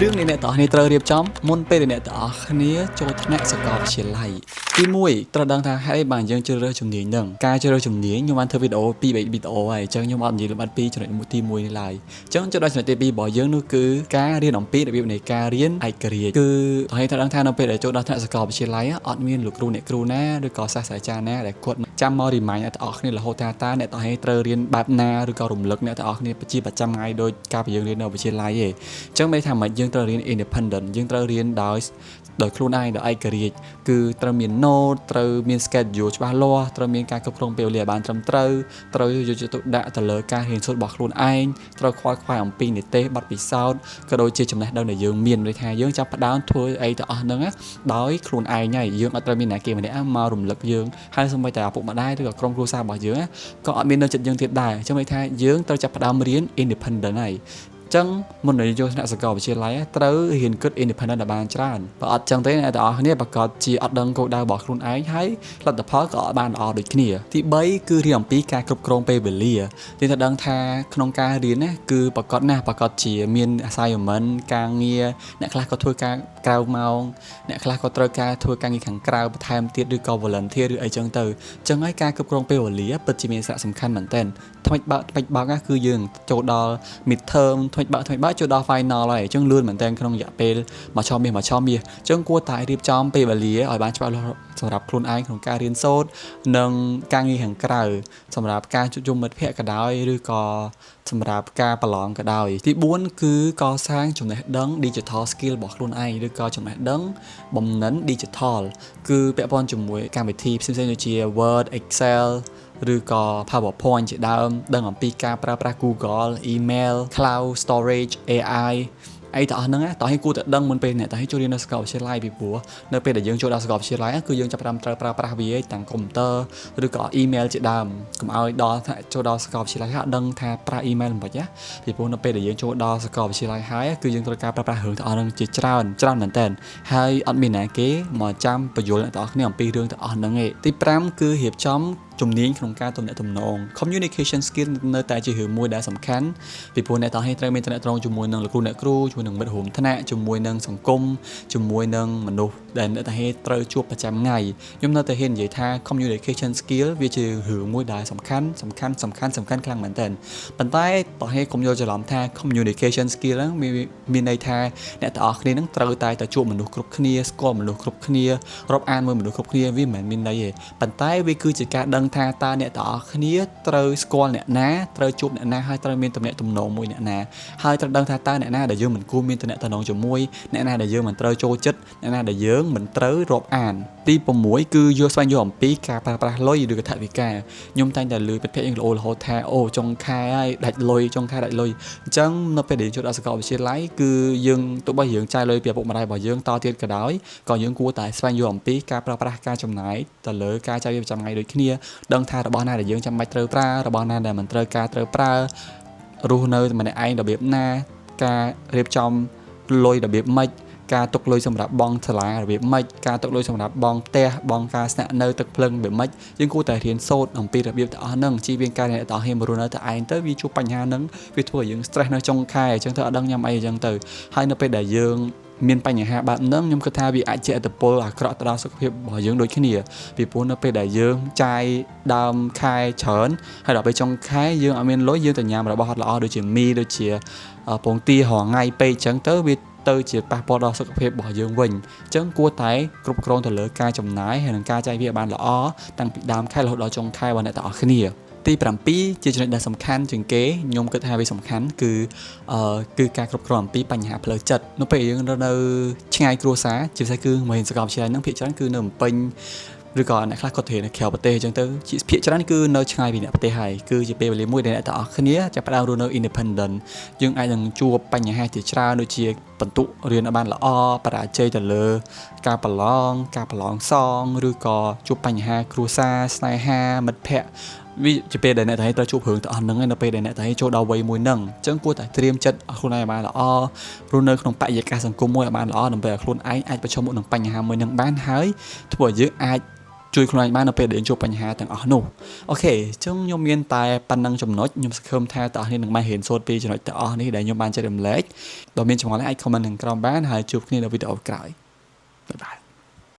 រឿងនេះអ្នកទាំងអស់គ្នាត្រូវរៀបចំមុនពេលដែលអ្នកទាំងអស់គ្នាចូលថ្នាក់សាកលវិទ្យាល័យទី1ត្រូវដឹងថាហេតុអីបានយើងជ្រើសរើសជំនាញហ្នឹងការជ្រើសរើសជំនាញខ្ញុំបានធ្វើវីដេអូ2 3វីដេអូហើយអញ្ចឹងខ្ញុំអត់និយាយលម្អិតពីចំណុចទី1នេះឡើយអញ្ចឹងចូលដល់ចំណុចទី2របស់យើងនោះគឺការរៀនអំពីរបៀបនៃការរៀនឯករាជ្យគឺត្រូវដឹងថានៅពេលដែលចូលដល់ថ្នាក់សាកលវិទ្យាល័យអត់មានលោកគ្រូអ្នកគ្រូណាឬក៏សាស្ត្រាចារ្យណាដែលគាត់ចាំមក remind អ្នកទាំងអស់គ្នារហូតថាតើអ្នកទាំងអស់គ្នាត្រូវរៀនបែបណាឬក៏រំលឹកអ្នកទាំងអស់គ្នាជាប្រចាំថ្ងៃដោយការយើងរៀននៅវិទ្យាល័យទេអញ្ចឹងមានថាមិនយើងត្រូវរៀន independent យើងត្រូវរៀនដោយខ្លួនឯងដោយឯករាជ្យគឺត្រូវមាន note ត្រូវមាន schedule ច្បាស់លាស់ត្រូវមានការគ្រប់គ្រងពេលវេលាបានត្រឹមត្រូវត្រូវយកចិត្តទុកដាក់ទៅលើការរៀនសូត្ររបស់ខ្លួនឯងត្រូវខ្វល់ខ្វាយអំពីនិទេសបទពិសោធន៍ក៏ដូចជាចំណេះដឹងដែលយើងមានដូចថាយើងចាប់ផ្ដើមធ្វើអីទាំងអស់ហ្នឹងដោយខ្លួនឯងហើយយើងអត់ត្រូវមានអ្នកគេម្នាក់មករំលឹកយើងហើយសូម្បីតែឪពុកម្ដាយឬក៏ក្រុមគ្រួសាររបស់យើងក៏អត់មាននៅចិត្តយើងទៀតដែរអញ្ចឹងន័យថាយើងត្រូវចាប់ផ្ដើមរៀន independent ហើយចឹងមុននឹងយកថ្នាក់សាកលវិទ្យាល័យត្រូវរៀនគិត independent ឲ្យបានច្រើនបើអត់ចឹងទេអ្នកទាំងអស់គ្នាប្រកាសជាអត់ដឹងគោលដៅរបស់ខ្លួនឯងហើយលទ្ធផលក៏អត់បានល្អដូចគ្នាទី3គឺរៀនអំពីការគ្រប់គ្រងពេលវេលាទីថាដឹងថាក្នុងការរៀនណាគឺប្រកាសជាមាន assignment ការងារអ្នកខ្លះក៏ធ្វើការក្រៅម៉ោងអ្នកខ្លះក៏ត្រូវការធ្វើការងារខាងក្រៅបន្ថែមទៀតឬក៏ volunteer ឬអីចឹងទៅចឹងហើយការគ្រប់គ្រងពេលវេលាពិតជាមានសារៈសំខាន់មែនទែនថ្មិចបើកគឺយើងចូលដល់ midterm ថ្មិចបើកចូលដល់ final ហើយអញ្ចឹងលឿនមែនទែនក្នុងរយៈពេលមួយឆមាសអញ្ចឹងគួរតែរៀបចំពេលវេលាឲ្យបានច្បាស់លាស់សម្រាប់ខ្លួនឯងក្នុងការរៀនសូត្រនិងការងារខាងក្រៅសម្រាប់ការជួបជុំមិត្តភ័ក្តិក៏ដោយឬក៏សម្រាប់ការប្រឡងក៏ដោយទី4គឺកសាងចំណេះដឹង digital skill របស់ខ្លួនឯងឬក៏ចំណេះដឹងបំណិន digital គឺពាក់ព័ន្ធជាមួយកម្មវិធីផ្សេងៗដូចជា Word Excel ឬក៏ PowerPoint ជាដើមដឹងអំពីការប្រើប្រាស់ Google Email Cloud Storage AI អីទាំងអស់ហ្នឹងតោះឲ្យគួរតែដឹងមុនពេលអ្នកតោះឲ្យចូលរៀននៅសាកលវិទ្យាល័យពីព្រោះនៅពេលដែលយើងចូលដល់សាកលវិទ្យាល័យគឺយើងចាប់ផ្ដើមត្រូវប្រើប្រាស់វាទាំងកុំព្យូទ័រឬក៏ email ជាដើមកុំឲ្យដល់ចូលដល់សាកលវិទ្យាល័យហើយអត់ដឹងថាប្រើ email មិនបាច់ណាពីព្រោះនៅពេលដែលយើងចូលដល់សាកលវិទ្យាល័យហើយគឺយើងត្រូវការប្រើប្រាស់រឿងទាំងអស់ហ្នឹងជាច្រើនមែនតើហើយអត់មានណាគេមកចាំបញ្យល់អ្នកទាំងអស់គ្នាអំពីរឿងទាំងអស់ហ្នឹងទេទី5គឺរៀបចំជំនាញក្នុងការទំនាក់ទំនង communication skill នៅតែជារឿងមួយដែលសំខាន់ពីព្រោះអ្នកទាំងអស់គ្នាត្រូវមានទំនាក់ទំនងជាមួយនឹងលោកគ្រូអ្នកគ្រូជាមួយនឹងមិត្តរួមថ្នាក់ជាមួយនឹងសង្គមជាមួយនឹងមនុស្សដែលអ្នកទាំងអស់គ្នាត្រូវជួបប្រចាំថ្ងៃខ្ញុំនៅតែហ៊ាននិយាយថា communication skill វាជារឿងមួយដែលសំខាន់ខ្លាំងមែនទែនប៉ុន្តែតោះហើយកុំយល់ច្រឡំថា communication skill ហ្នឹងមានន័យថាអ្នកទាំងអស់គ្នានឹងត្រូវតែជួបមនុស្សគ្រប់គ្នាស្គាល់មនុស្សគ្រប់គ្នារាប់អានមើលមនុស្សគ្រប់គ្នាវាមិនមែនមានន័យទេប៉ុន្តែវាគឺជាការដឹងថាតើអ្នកទាំងអស់គ្នាត្រូវស្គាល់អ្នកណាត្រូវជួបអ្នកណាហើយត្រូវមានទំនាក់ទំនងមួយអ្នកណាហើយត្រូវដឹងថាតើអ្នកណាដែលយើងមិនគួរមានទំនាក់ទំនងជាមួយអ្នកណាដែលយើងមិនត្រូវចូលចិត្តអ្នកណាដែលយើងមិនត្រូវរាប់អានទី6គឺស្វែងយល់អំពីការប្រើប្រាស់លុយឬក៏ថវិកាខ្ញុំតែងតែលើមិត្តភ័ក្តិយើងរហូតថាអូចុងខែហើយដាច់លុយអញ្ចឹងនៅពេលដែលយើងចូលដល់សាកលវិទ្យាល័យគឺយើងទោះបីយើងចាយលុយពីឪពុកម្ដាយរបស់យើងតទៀតក៏ដោយក៏យើងគួរតែស្វែងយល់អំពីការប្រើប្រាស់ការចំណាយទៅលើការចាយវាប្រចាំថ្ងៃដូចគ្នាដឹងថារបស់ណាដែលយើងចាំបាច់ត្រូវប្រើរបស់ណាដែលមិនត្រូវការត្រូវប្រើរស់នៅម្នាក់ឯងរបៀបណាការរៀបចំលុយរបៀបម៉េចការទុកលុយសម្រាប់បង់សាលារបៀបម៉េចការទុកលុយសម្រាប់បង់ផ្ទះបង់ការស្នាក់នៅទឹកភ្លើងរបៀបម៉េចយើងគួរតែរៀនសូត្រអំពីរបៀបទាំងអស់ហ្នឹងជៀសវាងការអ្នកទាំងអស់គ្នាមករស់នៅតែឯងទៅវាជួបបញ្ហាហ្នឹងវាធ្វើឲ្យយើង stress នៅចុងខែអញ្ចឹងទៅអត់ដឹងញ៉ាំអីអញ្ចឹងទៅហើយនៅពេលដែលយើងមានបញ្ហាបែបហ្នឹងខ្ញុំគិតថាវាអាចជាឥទ្ធិពលអាក្រក់ទៅដល់សុខភាពរបស់យើងដូចគ្នាពីព្រោះនៅពេលដែលយើងចាយដើមខែច្រើនហើយដល់ពេលចុងខែយើងអត់មានលុយយើងទៅញ៉ាំរបស់អត់ល្អដូចជាមីដូចជាពងទារងថ្ងៃពេកអញ្ចឹងទៅវាទៅជាប៉ះពាល់ដល់សុខភាពរបស់យើងវិញអញ្ចឹងគួរតែគ្រប់គ្រងទៅលើការចំណាយហើយនិងការចាយវាបានល្អតាំងពីដើមខែរហូតដល់ចុងខែរបស់អ្នកទាំងអស់គ្នាទី7ជាចំណុចដែលសំខាន់ជាងគេខ្ញុំគិតថាវាសំខាន់គឺការគ្រប់គ្រងអំពីបញ្ហាផ្លូវចិត្តនៅពេលយើងនៅឆ្ងាយគ្រួសារជាពិសេសគឺមករៀនសាកលវិទ្យាល័យហ្នឹងភាគច្រើនគឺនៅភ្នំពេញឬក៏អ្នកខ្លះគាត់រៀននៅក្រៅប្រទេសអញ្ចឹងទៅភាគច្រើនគឺនៅឆ្ងាយពីអ្នកប្រទេសហើយគឺជាពេលវេលាមួយដែលអ្នកទាំងអស់គ្នាចាប់ផ្ដើមរស់នៅ independent យើងអាចនឹងជួបបញ្ហាជាច្រើនដូចជាបន្ទុករៀនបានល្អបរាជ័យទៅលើការប្រឡងសងឬក៏ជួបបញ្ហាគ្រួសារស្នេហាមិត្តភ័ក្តិវាជាពេលដែលអ្នកទាំងឯងត្រូវជួបរឿងទាំងអស់ហ្នឹងឯនៅពេលដែលអ្នកទាំងឯងចូលដល់វ័យមួយហ្នឹងអញ្ចឹងគួរតែត្រៀមចិត្តឲ្យខ្លួនឯងឲ្យបានល្អព្រោះនៅក្នុងបរិយាកាសសង្គមមួយឲ្យបានល្អដើម្បីឲ្យខ្លួនឯងអាចប្រឈមមុខនឹងបញ្ហាមួយហ្នឹងបានហើយធ្វើឲ្យយើងអាច ជួយខ្លួនឯងបាននៅពេលដែលយើងជួបបញ្ហាទាំងអស់នោះអូខេអញ្ចឹងខ្ញុំមានតែប៉ុណ្ណឹងចំណុចខ្ញុំសង្ឃឹមថាបងប្អូននឹងបានរៀនសូត្រពីចំណុចទាំងអស់នេះដែលខ្ញុំបានចែករំលែកបើមានចម្ងល់អាច comment ខាងក្រោមបានហើយជួបគ្នានៅវីដេអូក្រោយបាយបាយ